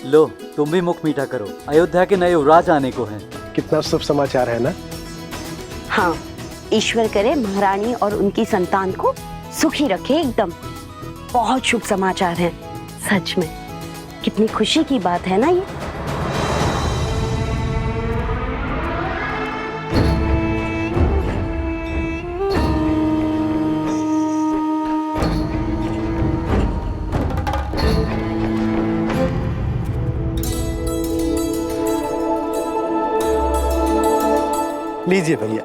लो तुम भी मुख मीठा करो, अयोध्या के नए युवराज आने को हैं। कितना शुभ समाचार है ना। हाँ, ईश्वर करे महारानी और उनकी संतान को सुखी रखे एकदम। बहुत शुभ समाचार है सच में। कितनी खुशी की बात है ना ये। लीजिए भैया,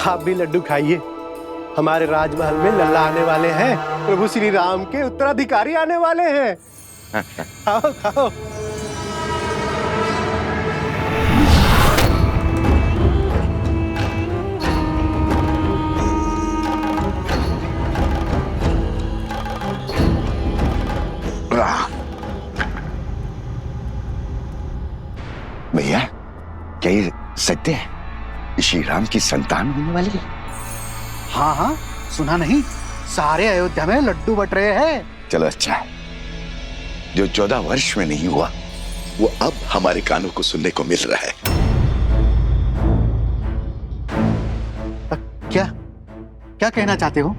आप भी लड्डू खाइए। हमारे राजमहल में लल्ला आने वाले हैं, प्रभु श्री राम के उत्तराधिकारी आने वाले हैं। खाओ खाओ। भैया, क्या ये सत्य है? श्री राम की संतान होने वाली है? हाँ हाँ, सुना नहीं? सारे अयोध्या में लड्डू बट रहे हैं। चलो अच्छा है। जो 14 वर्ष में नहीं हुआ वो अब हमारे कानों को सुनने को मिल रहा है। क्या क्या कहना चाहते हो?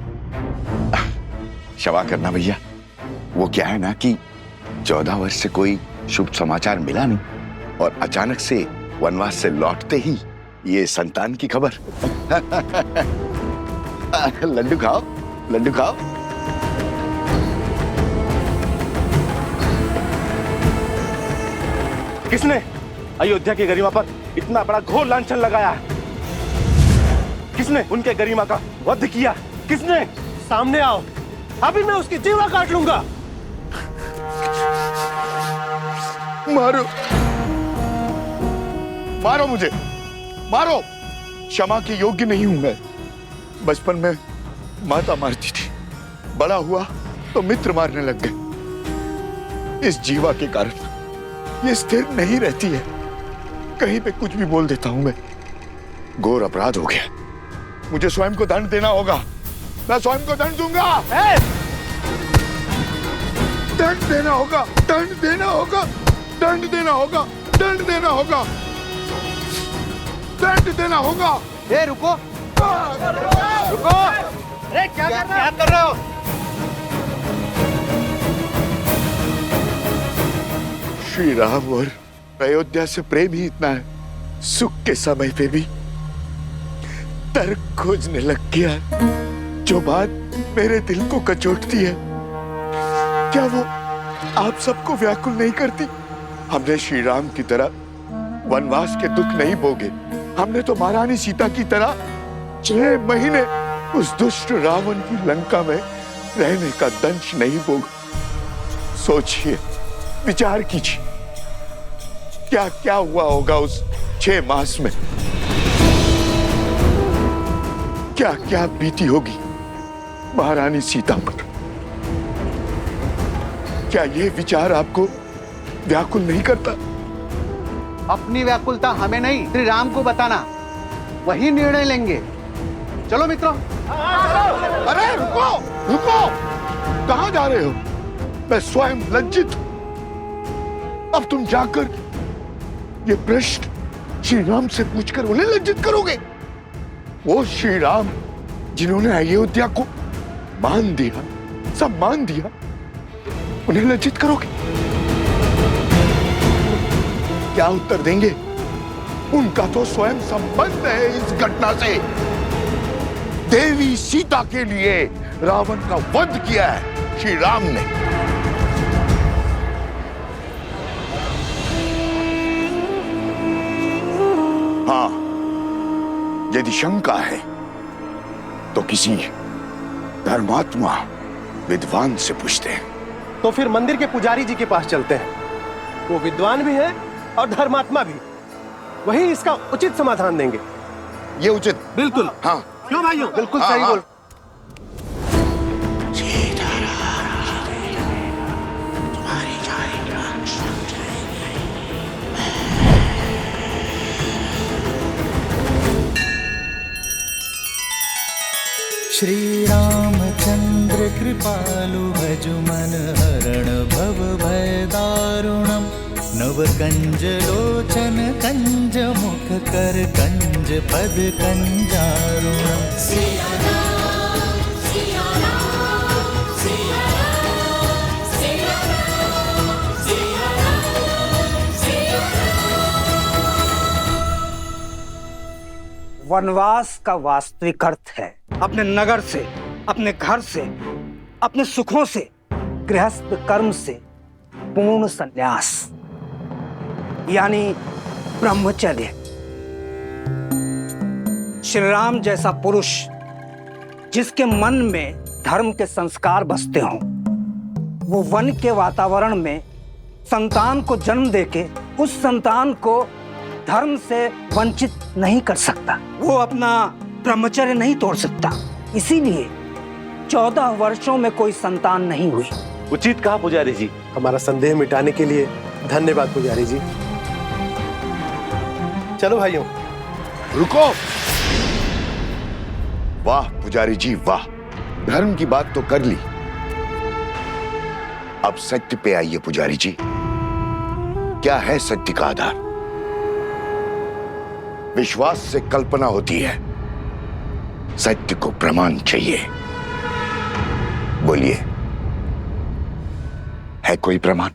क्षमा करना भैया, वो क्या है ना कि 14 वर्ष से कोई शुभ समाचार मिला नहीं और अचानक से वनवास से लौटते ही ये संतान की खबर। लड्डू खाओ, लड्डू खाओ। किसने अयोध्या की गरिमा पर इतना बड़ा घोर लांछन लगाया है? किसने उनके गरिमा का वध किया? किसने? सामने आओ, अभी मैं उसकी जीवा काट लूंगा। मारो, मारो मुझे, मारो। क्षमा के योग्य नहीं हूं मैं। बचपन में माता मारती थी, बड़ा हुआ तो मित्र मारने लग गए। इस जीवा के कारण ये स्थिर नहीं रहती है, कहीं पे कुछ भी बोल देता हूं मैं। घोर अपराध हो गया, मुझे स्वयं को दंड देना होगा। मैं स्वयं को दंड दूंगा। दंड देना होगा, दंड देना होगा, दंड देना होगा, दंड देना होगा, दंड देना होगा। ए रुको, रुको। अरे क्या कर रहे हो? श्री राम और अयोध्या से प्रेम ही इतना है, सुख के समय पे भी तर्क खोजने लग गया, जो बात मेरे दिल को कचोटती है। क्या वो आप सबको व्याकुल नहीं करती? हमने श्री राम की तरह वनवास के दुख नहीं भोगे। हमने तो महारानी सीता की तरह 6 महीने उस दुष्ट रावण की लंका में रहने का दंश नहीं भोगा। सोचिए, विचार कीजिए, क्या क्या हुआ होगा उस 6 मास में। क्या क्या बीती होगी महारानी सीता पर। क्या ये विचार आपको व्याकुल नहीं करता? अपनी व्याकुलता हमें नहीं, श्री राम को बताना, वही निर्णय लेंगे। चलो मित्रों। अरे रुको, रुको, कहां जा रहे हो? मैं स्वयं लज्जित हूं। अब तुम जाकर ये प्रश्न श्री राम से पूछकर उन्हें लज्जित करोगे? वो श्री राम जिन्होंने अयोध्या को मान दिया, सम्मान दिया, उन्हें लज्जित करोगे? क्या उत्तर देंगे? उनका तो स्वयं संबंध है इस घटना से। देवी सीता के लिए रावण का वध किया है श्री राम ने। हाँ, यदि शंका है तो किसी धर्मात्मा विद्वान से पूछते हैं। तो फिर मंदिर के पुजारी जी के पास चलते हैं, वो विद्वान भी है और धर्मात्मा भी। वही इसका उचित समाधान देंगे। ये उचित? बिल्कुल। हाँ, क्यों भाइयों? बिल्कुल हाँ, सही हाँ। बोल। श्री रामचंद्र कृपालु भजु मन हरण भव भय दारुणम्। नव कंज लोचन कंज मुख कर कंज पद कंजारुण। वनवास का वास्तविक अर्थ है अपने नगर से, अपने घर से, अपने सुखों से, गृहस्थ कर्म से पूर्ण संन्यास, यानी ब्रह्मचर्य। श्री राम जैसा पुरुष जिसके मन में धर्म के संस्कार बसते हों, वो वन के वातावरण में संतान को जन्म देके उस संतान को धर्म से वंचित नहीं कर सकता। वो अपना ब्रह्मचर्य नहीं तोड़ सकता। इसीलिए 14 वर्षों में कोई संतान नहीं हुई। उचित कहा पुजारी जी। हमारा संदेह मिटाने के लिए धन्यवाद पुजारी जी। चलो भाइयों। रुको। वाह पुजारी जी वाह, धर्म की बात तो कर ली, अब सत्य पे आइए पुजारी जी। क्या है सत्य का आधार? विश्वास से कल्पना होती है, सत्य को प्रमाण चाहिए। बोलिए, है कोई प्रमाण?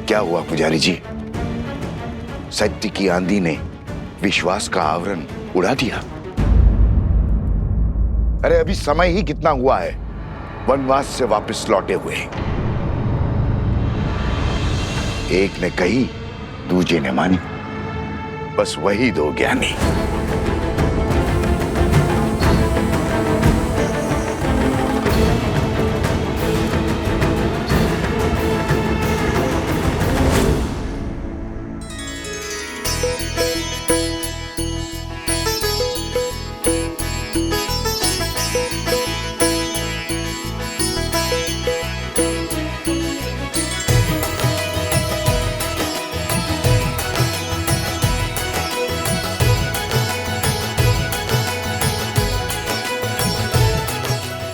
क्या हुआ पुजारी जी? सत्य की आंधी ने विश्वास का आवरण उड़ा दिया। अरे अभी समय ही कितना हुआ है वनवास से वापस लौटे हुए। एक ने कही, दूजे ने मानी, बस वही दो ज्ञानी।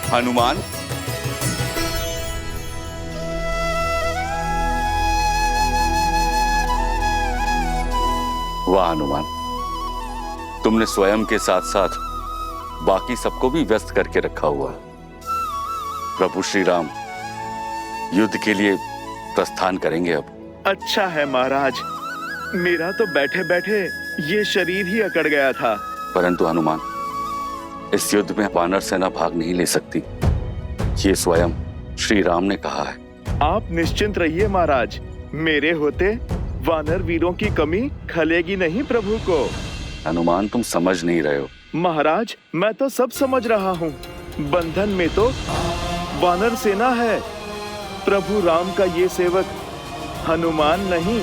हनुमान, वाह हनुमान, तुमने स्वयं के साथ साथ बाकी सबको भी व्यस्त करके रखा हुआ। प्रभु श्री राम युद्ध के लिए प्रस्थान करेंगे अब। अच्छा है महाराज, मेरा तो बैठे बैठे ये शरीर ही अकड़ गया था। परंतु हनुमान, इस युद्ध में वानर सेना भाग नहीं ले सकती, ये स्वयं श्री राम ने कहा है। आप निश्चिंत रहिए महाराज, मेरे होते वानर वीरों की कमी खलेगी नहीं प्रभु को। हनुमान, तुम समझ नहीं रहे हो। महाराज, मैं तो सब समझ रहा हूँ। बंधन में तो वानर सेना है, प्रभु राम का ये सेवक हनुमान नहीं।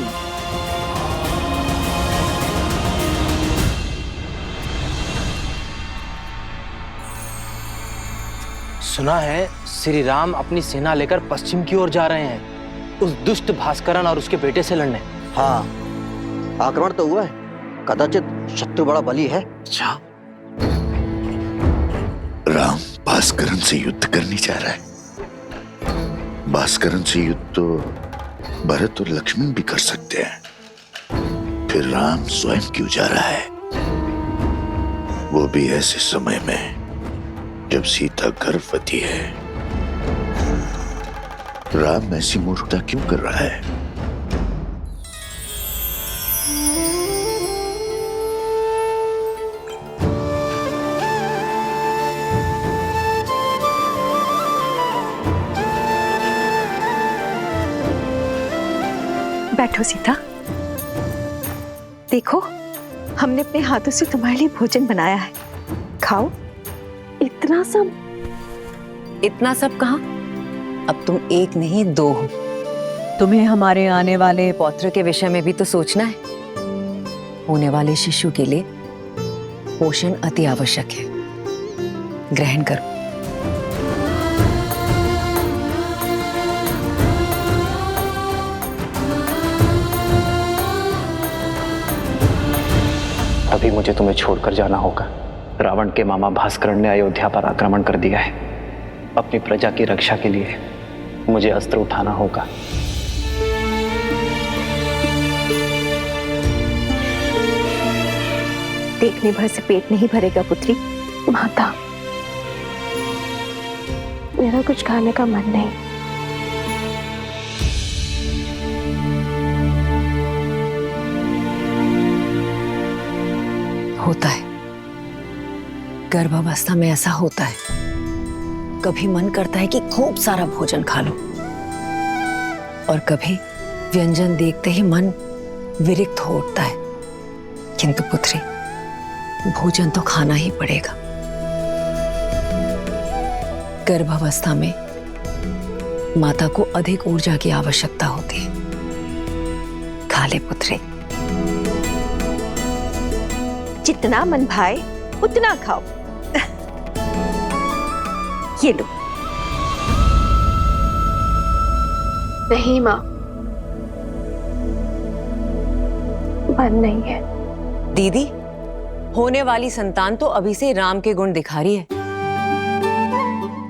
सुना है श्री राम अपनी सेना लेकर पश्चिम की ओर जा रहे हैं, उस दुष्ट भास्करन और उसके बेटे से लड़ने। हाँ, आक्रमण तो हुआ है, कदाचित शत्रु बड़ा बली है। अच्छा, राम भास्करन से युद्ध करने जा रहा है। भास्करन से युद्ध तो भरत और लक्ष्मण भी कर सकते हैं, फिर राम स्वयं क्यों जा रहा है? वो भी ऐसे समय में जब सीता गर्भवती है। राम ऐसी मूर्खता क्यों कर रहा है? बैठो सीता, देखो हमने अपने हाथों से तुम्हारे लिए भोजन बनाया है, खाओ। इतना सब? इतना सब कहाँ, अब तुम एक नहीं दो हो। तुम्हें हमारे आने वाले पौत्र के विषय में भी तो सोचना है। होने वाले शिशु के लिए पोषण अति आवश्यक है, ग्रहण करो। मुझे तुम्हें छोड़कर जाना होगा। रावण के मामा भास्करण ने अयोध्या पर आक्रमण कर दिया है। अपनी प्रजा की रक्षा के लिए मुझे अस्त्र उठाना होगा। देखने भर से पेट नहीं भरेगा पुत्री। माता, मेरा कुछ खाने का मन नहीं। होता है, गर्भावस्था में ऐसा होता है। कभी मन करता है कि खूब सारा भोजन खा लो, और कभी व्यंजन देखते ही मन विरक्त हो उठता है। किंतु पुत्री, भोजन तो खाना ही पड़ेगा। गर्भावस्था में माता को अधिक ऊर्जा की आवश्यकता होती है। खा ले पुत्री। जितना मन भाए उतना खाओ। ये लो। नहीं माँ, मन नहीं है। दीदी, होने वाली संतान तो अभी से राम के गुण दिखा रही है।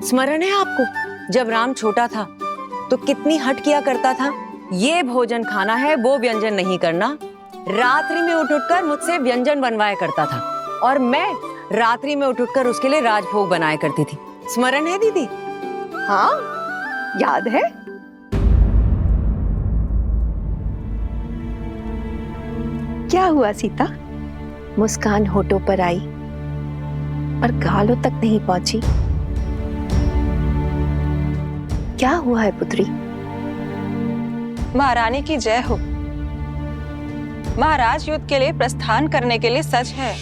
स्मरण है आपको, जब राम छोटा था तो कितनी हट किया करता था। ये भोजन खाना है, वो व्यंजन नहीं करना। रात्रि में उठ कर मुझसे व्यंजन बनवाया करता था, और मैं रात्रि में उठ कर उसके लिए राजभोग बनाया करती थी। स्मरण है दीदी? हाँ, याद है। क्या हुआ सीता? मुस्कान होठों पर आई और गालों तक नहीं पहुंची। क्या हुआ है पुत्री? महारानी की जय हो। महाराज युद्ध के लिए प्रस्थान करने के लिए सच है।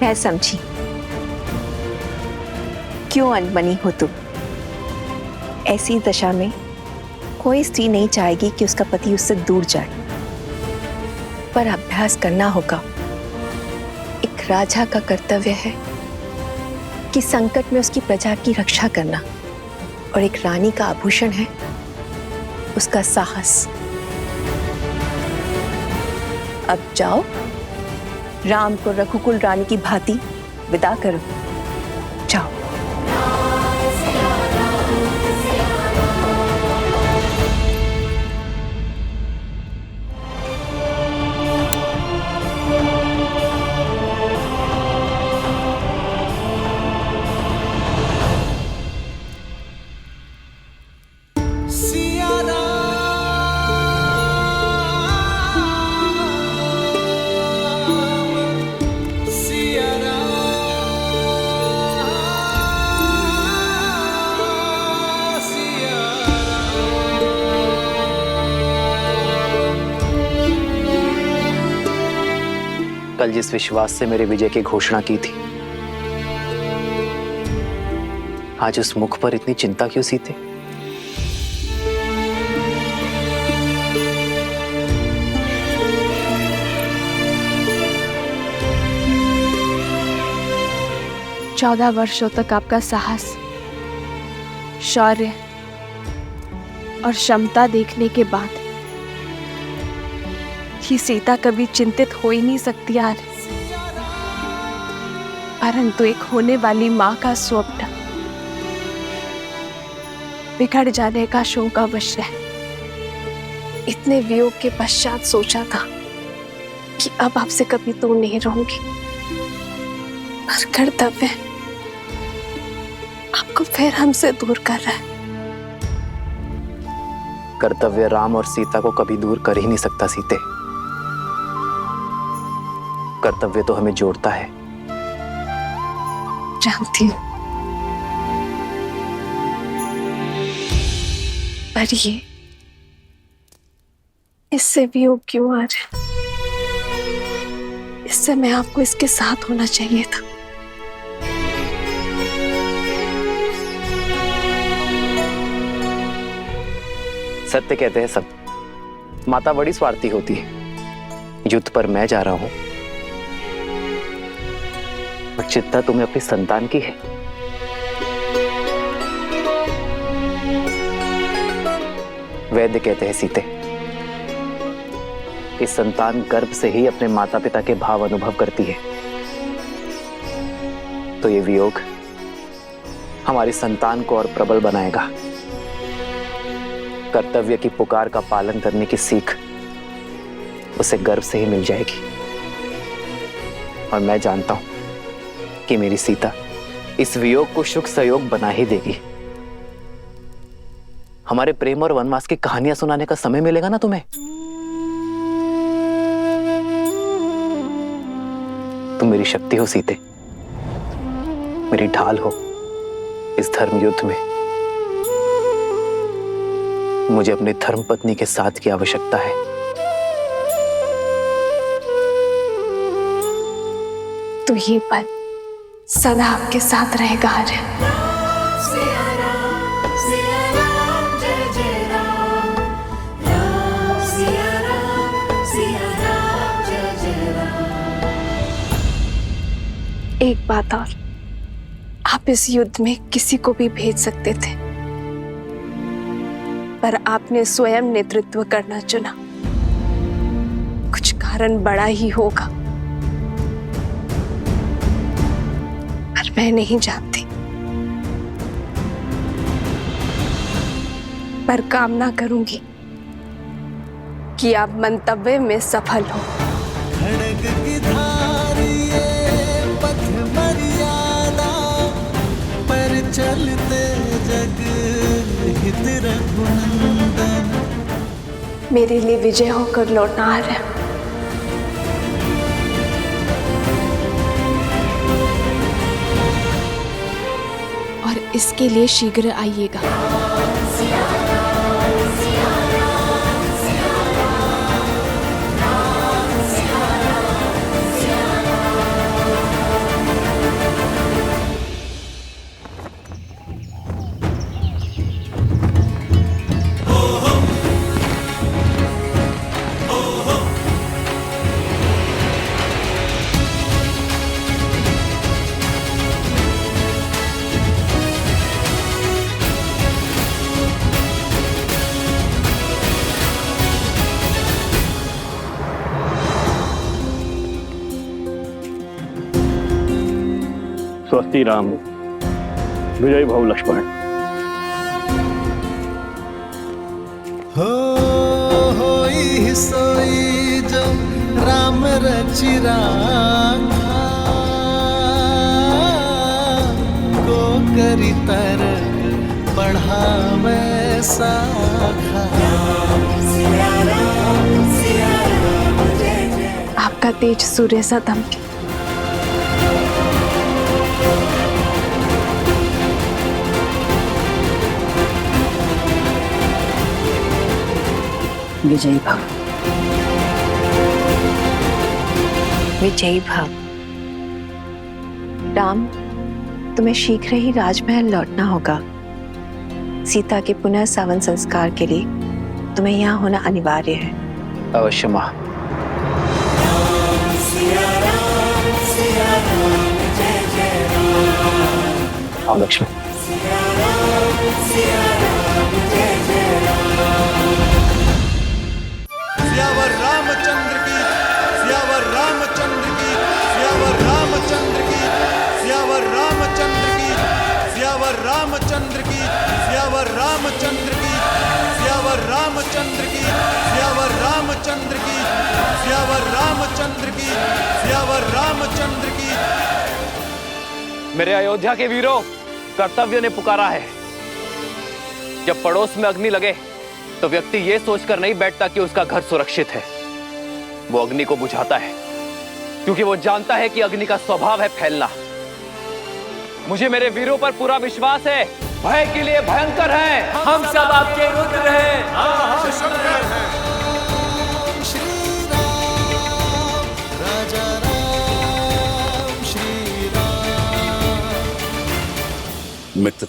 मैं समझी क्यों अनबनी हो तुम। ऐसी दशा में कोई स्त्री नहीं चाहेगी कि उसका पति उससे दूर जाए, पर अभ्यास करना होगा। एक राजा का कर्तव्य है कि संकट में उसकी प्रजा की रक्षा करना, और एक रानी का आभूषण है उसका साहस। अब जाओ, राम को रघुकुल रानी की भांति विदा करो। जाओ। कल जिस विश्वास से मेरे विजय की घोषणा की थी, आज उस मुख पर इतनी चिंता क्यों सीते? चौदह वर्षों तक आपका साहस, शौर्य और क्षमता देखने के बाद ही सीता कभी चिंतित हो ही नहीं सकती यार। परंतु एक होने वाली माँ का स्वप्न बिगड़ जाने का शोक अवश्य है। इतने वियोग के पश्चात सोचा था कि अब आपसे कभी दूर नहीं रहूंगी, पर कर्तव्य आपको फिर हमसे दूर कर रहा है। कर्तव्य राम और सीता को कभी दूर कर ही नहीं सकता सीते। कर्तव्य तो हमें जोड़ता है। जानती हूँ, पर ये इससे वियोग क्यों आ रहा है? इस समय आपको इसके साथ होना चाहिए था। सत्य कहते हैं सब। माता बड़ी स्वार्थी होती है। युद्ध पर मैं जा रहा हूं, और चिंता तुम्हें अपनी संतान की है। वैद्य कहते हैं सीते, कि संतान गर्भ से ही अपने माता पिता के भाव अनुभव करती है। तो ये वियोग हमारी संतान को और प्रबल बनाएगा। कर्तव्य की पुकार का पालन करने की सीख उसे गर्भ से ही मिल जाएगी। और मैं जानता हूं कि मेरी सीता इस वियोग को सुख सहयोग बना ही देगी। हमारे प्रेम और वनवास की कहानियां सुनाने का समय मिलेगा ना तुम्हें? तुम मेरी शक्ति हो सीते, मेरी ढाल हो इस धर्म युद्ध में। मुझे अपनी धर्म पत्नी के साथ की आवश्यकता है। तो ये पल सदा आपके साथ रहेगा आर्य। एक बात और, आप इस युद्ध में किसी को भी भेज सकते थे, पर आपने स्वयं नेतृत्व करना चुना। कुछ कारण बड़ा ही होगा, पर मैं नहीं जानती। पर कामना करूंगी कि आप मंतव्य में सफल हो। खड़ग की धार ये पथ मर्यादा, पर चलते जग हित रघुनंदन। मेरे लिए विजय होकर लौटना आ रहा है। और इसके लिए शीघ्र आइएगा। स्वस्ति राम, विजय भव लक्ष्मण। होई सोई जो राम रचि राखा, को करी तर बढ़ावे साखा। आपका तेज सूर्य सा दमके। विजयी भव। विजयी भव। राम, तुम्हें शीघ्र ही राजमहल लौटना होगा। सीता के पुनः सावन संस्कार के लिए तुम्हें यहाँ होना अनिवार्य है। अवश्य मां। आओ लक्ष्मण। सियावर रामचंद्र की, सियावर रामचंद्र की, सियावर रामचंद्र की, सियावर रामचंद्र की, सियावर रामचंद्र की, सियावर रामचंद्र की, सियावर रामचंद्र की, सियावर रामचंद्र की, सियावर रामचंद्र की, सियावर रामचंद्र की। मेरे अयोध्या के वीरों, कर्तव्य ने पुकारा है। जब पड़ोस में अग्नि लगे तो व्यक्ति यह सोचकर नहीं बैठता कि उसका घर सुरक्षित है। वो अग्नि को बुझाता है, क्योंकि वो जानता है कि अग्नि का स्वभाव है फैलना। मुझे मेरे वीरों पर पूरा विश्वास है। भय के लिए भयंकर है, हम सब आपके रुद्र हैं। मित्र,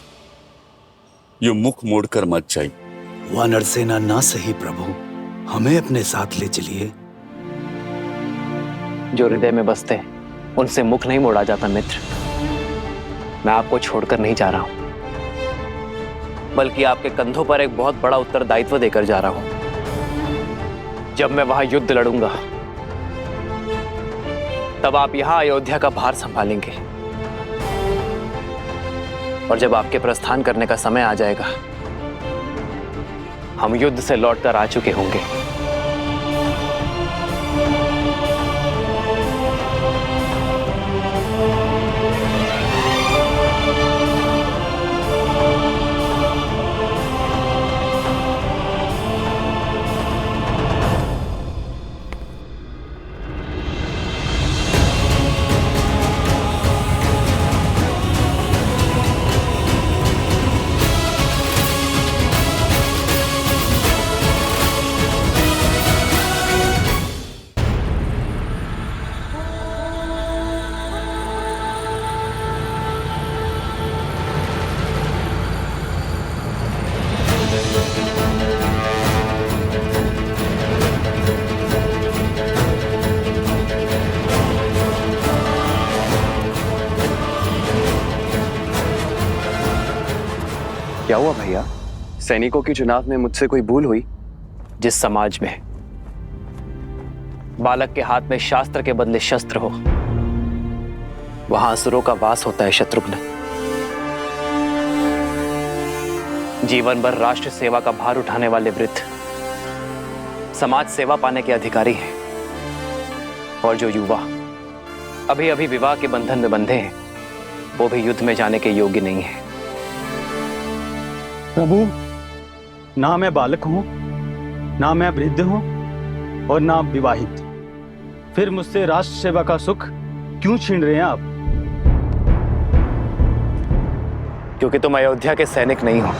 ये मुख मोड़कर मत जाइए। वानर सेना ना सही प्रभु, हमें अपने साथ ले चलिए। जो हृदय में बसते हैं उनसे मुख नहीं मोड़ा जाता मित्र। मैं आपको छोड़कर नहीं जा रहा हूं, बल्कि आपके कंधों पर एक बहुत बड़ा उत्तरदायित्व देकर जा रहा हूं। जब मैं वहां युद्ध लड़ूंगा, तब आप यहां अयोध्या का भार संभालेंगे, और जब आपके प्रस्थान करने का समय आ जाएगा, हम युद्ध से लौटकर आ चुके होंगे। क्या हुआ भैया? सैनिकों के चुनाव में मुझसे कोई भूल हुई? जिस समाज में बालक के हाथ में शास्त्र के बदले शस्त्र हो, वहां असुरों का वास होता है शत्रुघ्न। जीवन भर राष्ट्र सेवा का भार उठाने वाले वृद्ध समाज सेवा पाने के अधिकारी हैं, और जो युवा अभी अभी विवाह के बंधन में बंधे हैं, वो भी युद्ध में जाने के योग्य नहीं है। प्रभु, ना मैं बालक हूं, ना मैं वृद्ध हूं, और ना विवाहित। फिर मुझसे राष्ट्र सेवा का सुख क्यों छीन रहे हैं आप? क्योंकि तुम अयोध्या के सैनिक नहीं हो।